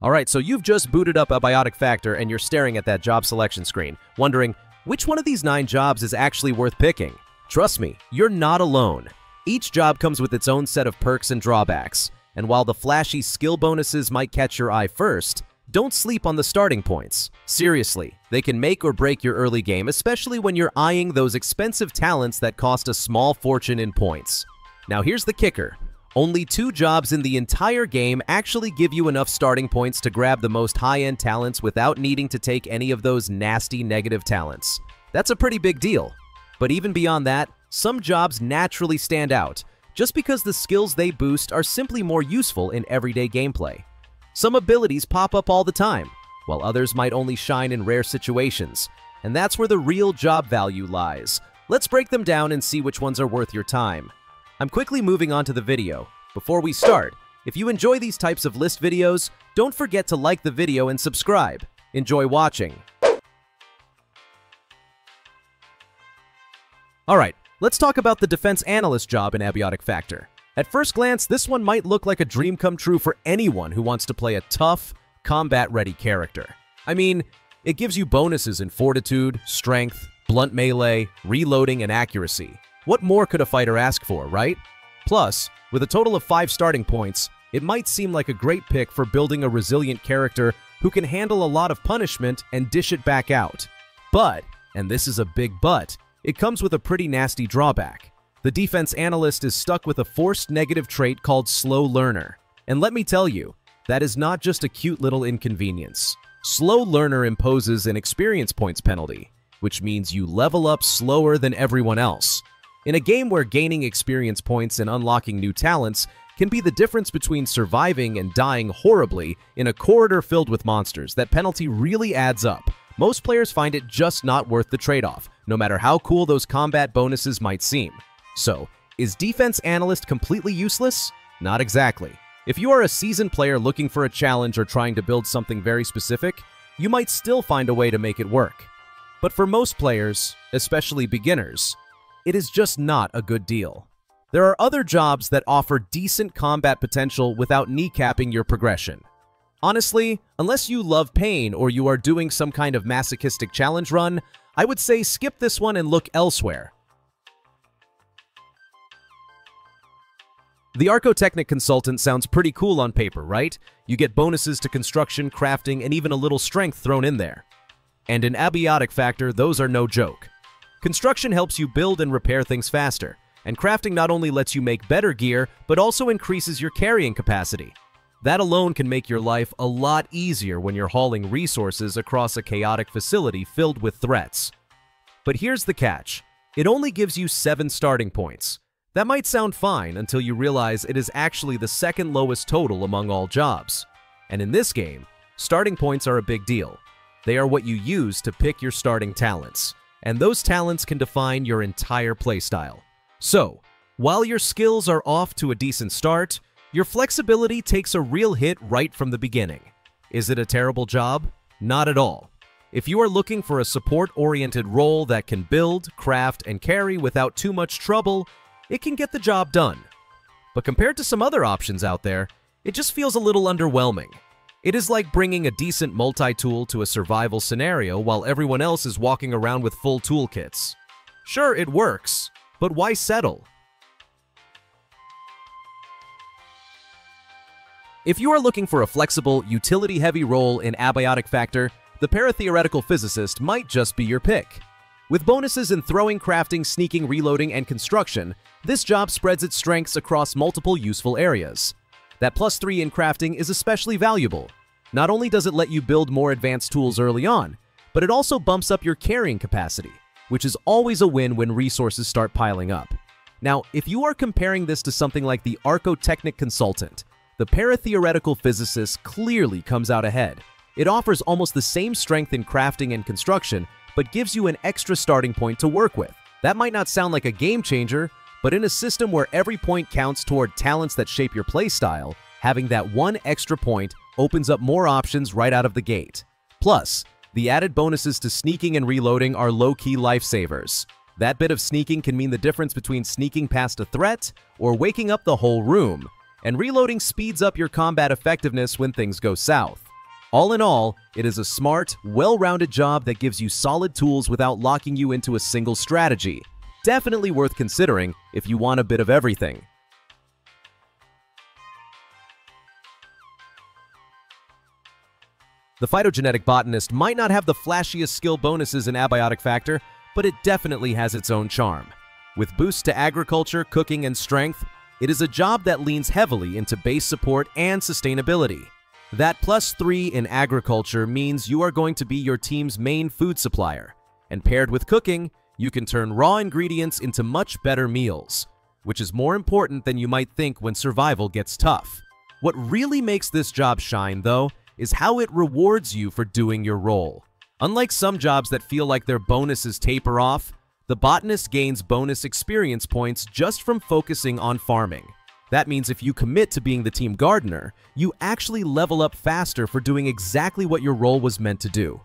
Alright, so you've just booted up Abiotic Factor and you're staring at that job selection screen, wondering, which one of these 9 jobs is actually worth picking? Trust me, you're not alone. Each job comes with its own set of perks and drawbacks, and while the flashy skill bonuses might catch your eye first, don't sleep on the starting points. Seriously, they can make or break your early game, especially when you're eyeing those expensive talents that cost a small fortune in points. Now here's the kicker. Only 2 jobs in the entire game actually give you enough starting points to grab the most high-end talents without needing to take any of those nasty negative talents. That's a pretty big deal. But even beyond that, some jobs naturally stand out, just because the skills they boost are simply more useful in everyday gameplay. Some abilities pop up all the time, while others might only shine in rare situations, and that's where the real job value lies. Let's break them down and see which ones are worth your time. I'm quickly moving on to the video. Before we start, if you enjoy these types of list videos, don't forget to like the video and subscribe. Enjoy watching. Alright, let's talk about the Defense Analyst job in Abiotic Factor. At first glance, this one might look like a dream come true for anyone who wants to play a tough, combat-ready character. I mean, it gives you bonuses in fortitude, strength, blunt melee, reloading, and accuracy. What more could a fighter ask for, right? Plus, with a total of 5 starting points, it might seem like a great pick for building a resilient character who can handle a lot of punishment and dish it back out. But, and this is a big but, it comes with a pretty nasty drawback. The Defense Analyst is stuck with a forced negative trait called Slow Learner. And let me tell you, that is not just a cute little inconvenience. Slow Learner imposes an experience points penalty, which means you level up slower than everyone else. In a game where gaining experience points and unlocking new talents can be the difference between surviving and dying horribly in a corridor filled with monsters, that penalty really adds up. Most players find it just not worth the trade-off, no matter how cool those combat bonuses might seem. So, is Defense Analyst completely useless? Not exactly. If you are a seasoned player looking for a challenge or trying to build something very specific, you might still find a way to make it work. But for most players, especially beginners, it is just not a good deal. There are other jobs that offer decent combat potential without kneecapping your progression. Honestly, unless you love pain or you are doing some kind of masochistic challenge run, I would say skip this one and look elsewhere. The Artechnic Consultant sounds pretty cool on paper, right? You get bonuses to construction, crafting, and even a little strength thrown in there. And in Abiotic Factor, those are no joke. Construction helps you build and repair things faster, and crafting not only lets you make better gear, but also increases your carrying capacity. That alone can make your life a lot easier when you're hauling resources across a chaotic facility filled with threats. But here's the catch. It only gives you 7 starting points. That might sound fine until you realize it is actually the second lowest total among all jobs. And in this game, starting points are a big deal. They are what you use to pick your starting talents, and those talents can define your entire playstyle. So, while your skills are off to a decent start, your flexibility takes a real hit right from the beginning. Is it a terrible job? Not at all. If you are looking for a support-oriented role that can build, craft, and carry without too much trouble, it can get the job done. But compared to some other options out there, it just feels a little underwhelming. It is like bringing a decent multi-tool to a survival scenario while everyone else is walking around with full toolkits. Sure, it works, but why settle? If you are looking for a flexible, utility-heavy role in Abiotic Factor, the Paratheoretical Physicist might just be your pick. With bonuses in throwing, crafting, sneaking, reloading, and construction, this job spreads its strengths across multiple useful areas. That +3 in crafting is especially valuable. Not only does it let you build more advanced tools early on, but it also bumps up your carrying capacity, which is always a win when resources start piling up. Now, if you are comparing this to something like the Artechnic Consultant, the Paratheoretical Physicist clearly comes out ahead. It offers almost the same strength in crafting and construction, but gives you an extra starting point to work with. That might not sound like a game changer, but in a system where every point counts toward talents that shape your playstyle, having that one extra point opens up more options right out of the gate. Plus, the added bonuses to sneaking and reloading are low-key lifesavers. That bit of sneaking can mean the difference between sneaking past a threat or waking up the whole room, and reloading speeds up your combat effectiveness when things go south. All in all, it is a smart, well-rounded job that gives you solid tools without locking you into a single strategy. Definitely worth considering if you want a bit of everything. The Phytogenetic Botanist might not have the flashiest skill bonuses in Abiotic Factor, but it definitely has its own charm. With boosts to agriculture, cooking, and strength, it is a job that leans heavily into base support and sustainability. That +3 in agriculture means you are going to be your team's main food supplier, and paired with cooking, you can turn raw ingredients into much better meals, which is more important than you might think when survival gets tough. What really makes this job shine, though, is how it rewards you for doing your role. Unlike some jobs that feel like their bonuses taper off, the botanist gains bonus experience points just from focusing on farming. That means if you commit to being the team gardener, you actually level up faster for doing exactly what your role was meant to do.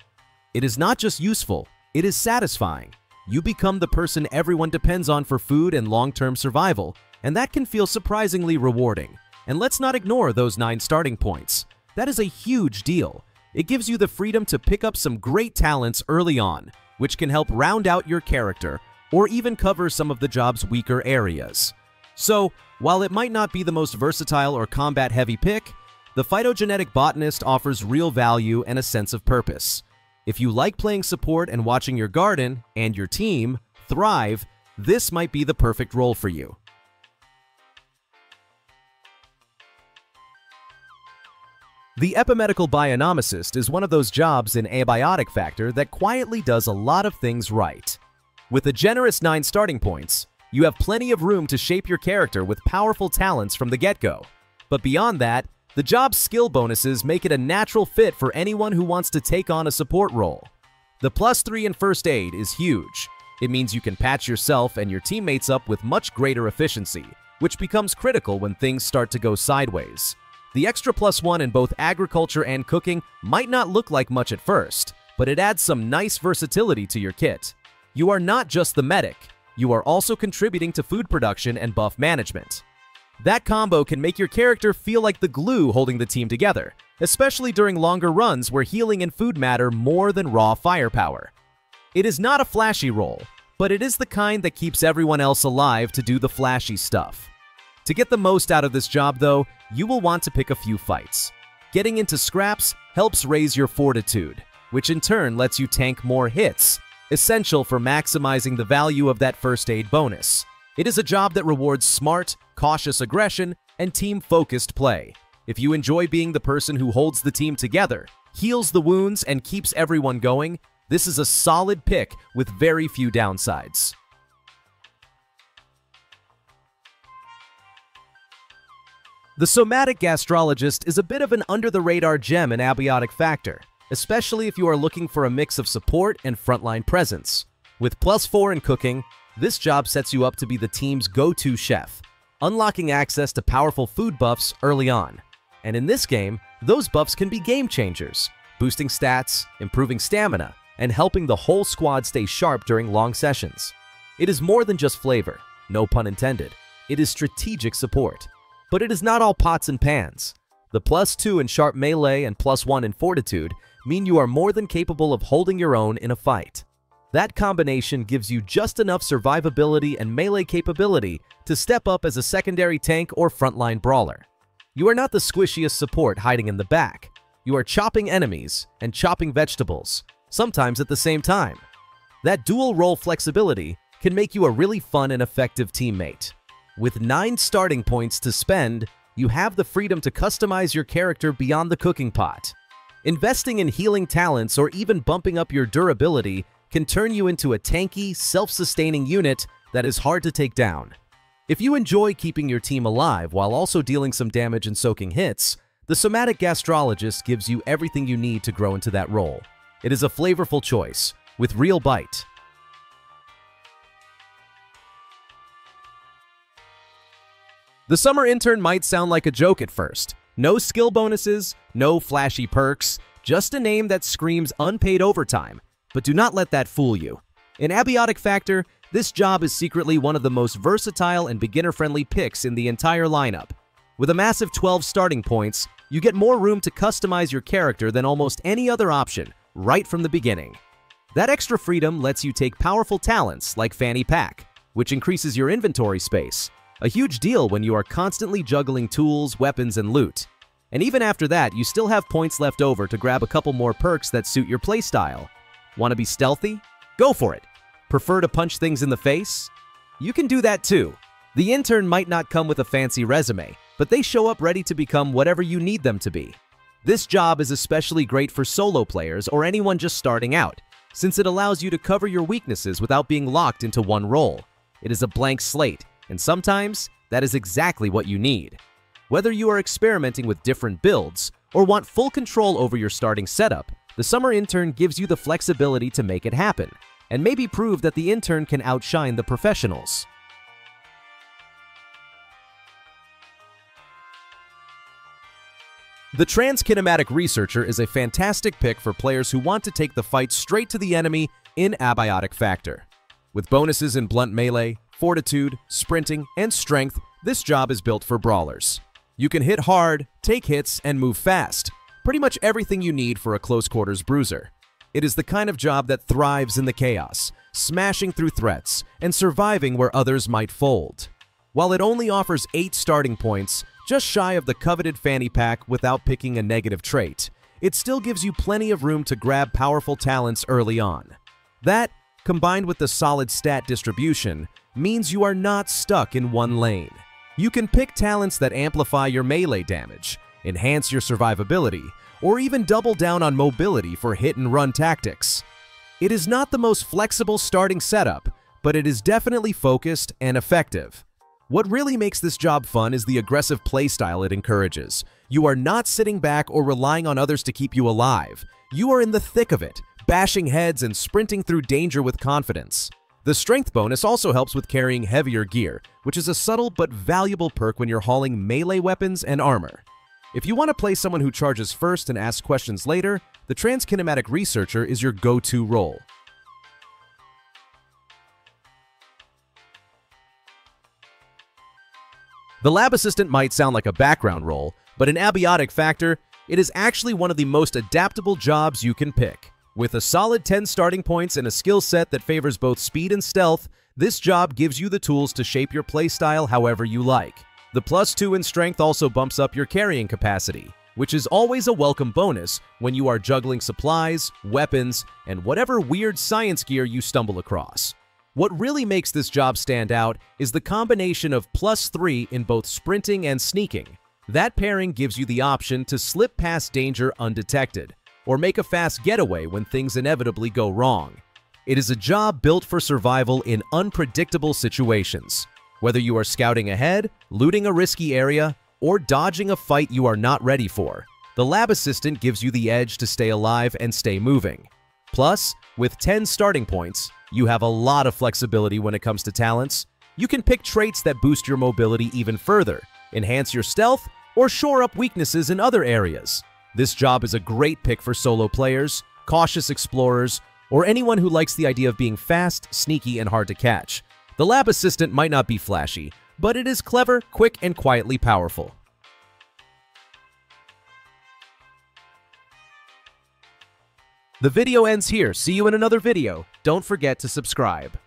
It is not just useful, it is satisfying. You become the person everyone depends on for food and long-term survival, and that can feel surprisingly rewarding. And let's not ignore those 9 starting points. That is a huge deal. It gives you the freedom to pick up some great talents early on, which can help round out your character or even cover some of the job's weaker areas. So, while it might not be the most versatile or combat-heavy pick, the Phytogenetic Botanist offers real value and a sense of purpose. If you like playing support and watching your garden and your team thrive, this might be the perfect role for you. The Epimedical Bionomist is one of those jobs in Abiotic Factor that quietly does a lot of things right. With a generous 9 starting points, you have plenty of room to shape your character with powerful talents from the get-go. But beyond that, the job's skill bonuses make it a natural fit for anyone who wants to take on a support role. The +3 in first aid is huge. It means you can patch yourself and your teammates up with much greater efficiency, which becomes critical when things start to go sideways. The extra +1 in both agriculture and cooking might not look like much at first, but it adds some nice versatility to your kit. You are not just the medic, you are also contributing to food production and buff management. That combo can make your character feel like the glue holding the team together, especially during longer runs where healing and food matter more than raw firepower. It is not a flashy role, but it is the kind that keeps everyone else alive to do the flashy stuff. To get the most out of this job, though, you will want to pick a few fights. Getting into scraps helps raise your fortitude, which in turn lets you tank more hits, essential for maximizing the value of that first aid bonus. It is a job that rewards smart, cautious aggression and team-focused play. If you enjoy being the person who holds the team together, heals the wounds, and keeps everyone going, this is a solid pick with very few downsides. The Somatic Gastrologist is a bit of an under-the-radar gem in Abiotic Factor, especially if you are looking for a mix of support and frontline presence. With +4 in cooking, this job sets you up to be the team's go-to chef, unlocking access to powerful food buffs early on. And in this game, those buffs can be game changers, boosting stats, improving stamina, and helping the whole squad stay sharp during long sessions. It is more than just flavor, no pun intended. It is strategic support. But it is not all pots and pans. The +2 in sharp melee and +1 in fortitude mean you are more than capable of holding your own in a fight. That combination gives you just enough survivability and melee capability to step up as a secondary tank or frontline brawler. You are not the squishiest support hiding in the back. You are chopping enemies and chopping vegetables, sometimes at the same time. That dual role flexibility can make you a really fun and effective teammate. With 9 starting points to spend, you have the freedom to customize your character beyond the cooking pot. Investing in healing talents or even bumping up your durability can turn you into a tanky, self-sustaining unit that is hard to take down. If you enjoy keeping your team alive while also dealing some damage and soaking hits, the Somatic Gastrologist gives you everything you need to grow into that role. It is a flavorful choice, with real bite. The summer intern might sound like a joke at first. No skill bonuses, no flashy perks, just a name that screams unpaid overtime. But do not let that fool you. In Abiotic Factor, this job is secretly one of the most versatile and beginner-friendly picks in the entire lineup. With a massive 12 starting points, You get more room to customize your character than almost any other option, right from the beginning. That extra freedom lets you take powerful talents like Fanny Pack, which increases your inventory space, a huge deal when you are constantly juggling tools, weapons, and loot. And even after that, you still have points left over to grab a couple more perks that suit your playstyle. Want to be stealthy? Go for it. Prefer to punch things in the face? You can do that too. The Intern might not come with a fancy resume, but they show up ready to become whatever you need them to be. This job is especially great for solo players or anyone just starting out, since it allows you to cover your weaknesses without being locked into one role. It is a blank slate, and sometimes that is exactly what you need. Whether you are experimenting with different builds or want full control over your starting setup, the Summer Intern gives you the flexibility to make it happen, and maybe prove that the intern can outshine the professionals. The Transkinematic Researcher is a fantastic pick for players who want to take the fight straight to the enemy in Abiotic Factor. With bonuses in blunt melee, fortitude, sprinting, and strength, this job is built for brawlers. You can hit hard, take hits, and move fast. Pretty much everything you need for a close-quarters bruiser. It is the kind of job that thrives in the chaos, smashing through threats, and surviving where others might fold. While it only offers 8 starting points, just shy of the coveted Fanny Pack without picking a negative trait, it still gives you plenty of room to grab powerful talents early on. That, combined with the solid stat distribution, means you are not stuck in one lane. You can pick talents that amplify your melee damage, enhance your survivability, or even double down on mobility for hit-and-run tactics. It is not the most flexible starting setup, but it is definitely focused and effective. What really makes this job fun is the aggressive playstyle it encourages. You are not sitting back or relying on others to keep you alive. You are in the thick of it, bashing heads and sprinting through danger with confidence. The strength bonus also helps with carrying heavier gear, which is a subtle but valuable perk when you're hauling melee weapons and armor. If you want to play someone who charges first and asks questions later, the Transkinematic Researcher is your go-to role. The Lab Assistant might sound like a background role, but in Abiotic Factor, it is actually one of the most adaptable jobs you can pick. With a solid 10 starting points and a skill set that favors both speed and stealth, this job gives you the tools to shape your playstyle however you like. The +2 in strength also bumps up your carrying capacity, which is always a welcome bonus when you are juggling supplies, weapons, and whatever weird science gear you stumble across. What really makes this job stand out is the combination of +3 in both sprinting and sneaking. That pairing gives you the option to slip past danger undetected, or make a fast getaway when things inevitably go wrong. It is a job built for survival in unpredictable situations. Whether you are scouting ahead, looting a risky area, or dodging a fight you are not ready for, the Lab Assistant gives you the edge to stay alive and stay moving. Plus, with 10 starting points, you have a lot of flexibility when it comes to talents. You can pick traits that boost your mobility even further, enhance your stealth, or shore up weaknesses in other areas. This job is a great pick for solo players, cautious explorers, or anyone who likes the idea of being fast, sneaky, and hard to catch. The Lab Assistant might not be flashy, but it is clever, quick, and quietly powerful. The video ends here. See you in another video. Don't forget to subscribe.